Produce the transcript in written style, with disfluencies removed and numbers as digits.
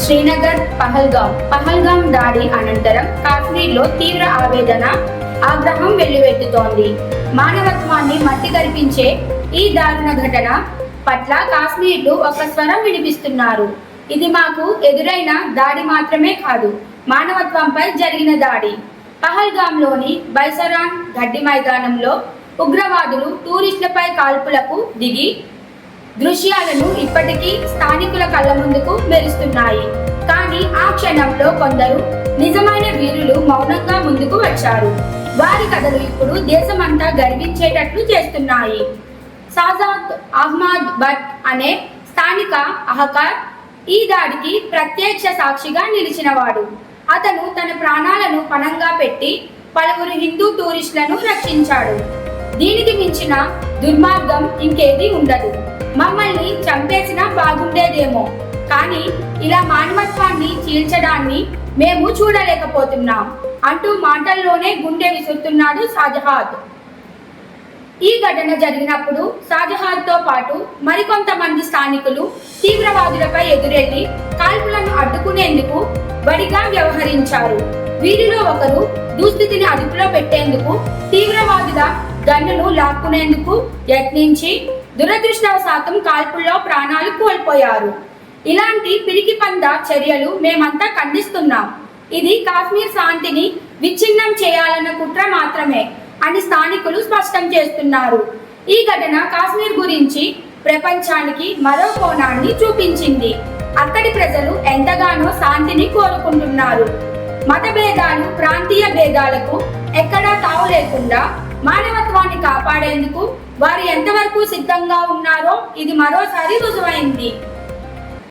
శ్రీనగర్, పహల్గాం దాడి అనంతరం కాశ్మీర్లో తీవ్ర ఆవేదన, ఆగ్రహం వెల్లువెత్తుతోంది. మానవత్వాన్ని మట్టి కరిపించే ఈ దారుణ ఘటన పట్ల కాశ్మీర్లు ఒక స్వరం వినిపిస్తున్నారు. ఇది మాకు ఎదురైన దాడి మాత్రమే కాదు, మానవత్వంపై జరిగిన దాడి. పహల్గాంలోని బైసరాన్ గడ్డి మైదానంలో ఉగ్రవాదులు టూరిస్టులపై కాల్పులకు దిగి దృశ్యాలను ఇప్పటికీ స్థానికుల కళ్ళ ముందుకు మెరుస్తున్నాయి. కానీ ఆ క్షణంలో కొందరు నిజమైన వీరులు మౌనంగా ముందుకు వచ్చారు. వారి కథలు ఇప్పుడు దేశమంతా గర్వించేటట్లు చేస్తున్నాయి. సాజాద్ అహ్మద్ భట్ అనే స్థానిక అహకార్ ఈ దాడికి ప్రత్యక్ష సాక్షిగా నిలిచినవాడు. అతను తన ప్రాణాలను పణంగా పెట్టి పలువురు హిందూ టూరిస్టులను రక్షించాడు. దీనికి మించిన దుర్మార్గం ఇంకేదీ ఉండదు. మమ్మల్ని చంపేసినా బాగుండేదేమో, కానీ ఇలా మానవత్వాన్ని చీల్చడాన్ని మేము చూడలేకపోతున్నాం అంటూ మాటల్లోనే గుండె విసురుతున్నాడు షాజహాద్. ఈ ఘటన జరిగినప్పుడు షాజహాద్తో పాటు మరికొంతమంది స్థానికులు తీవ్రవాదులపై ఎదురెళ్లి కాల్పులను అడ్డుకునేందుకు బడిగా వ్యవహరించారు. వీరిలో ఒకరు దుస్థితిని అదుపులో పెట్టేందుకు తీవ్రవాదుల గన్నును లాక్కునేందుకు యత్నించి దురదృష్టవశాతం కాల్పుల్లో ప్రాణాలు కోల్పోయారు. ఇలాంటి పిరికిపంద చర్యలు మేమంతా ఖండిస్తున్నాం. ఇది కాశ్మీర్ శాంతిని విచ్ఛిన్నం చేయాలన్న కుట్ర మాత్రమే అని స్థానికులు స్పష్టం చేస్తున్నారు. ఈ ఘటన కాశ్మీర్ గురించి ప్రపంచానికి మరో కోణాన్ని చూపించింది. అక్కడి ప్రజలు ఎంతగానో శాంతిని కోరుకుంటున్నారు. మత భేదాలు, ప్రాంతీయ భేదాలకు ఎక్కడా తావు లేకుండా మానవత్వాన్ని కాపాడేందుకు వారు ఎంతవరకు సిద్ధంగా ఉన్నారో ఇది మరోసారి రుజువైంది.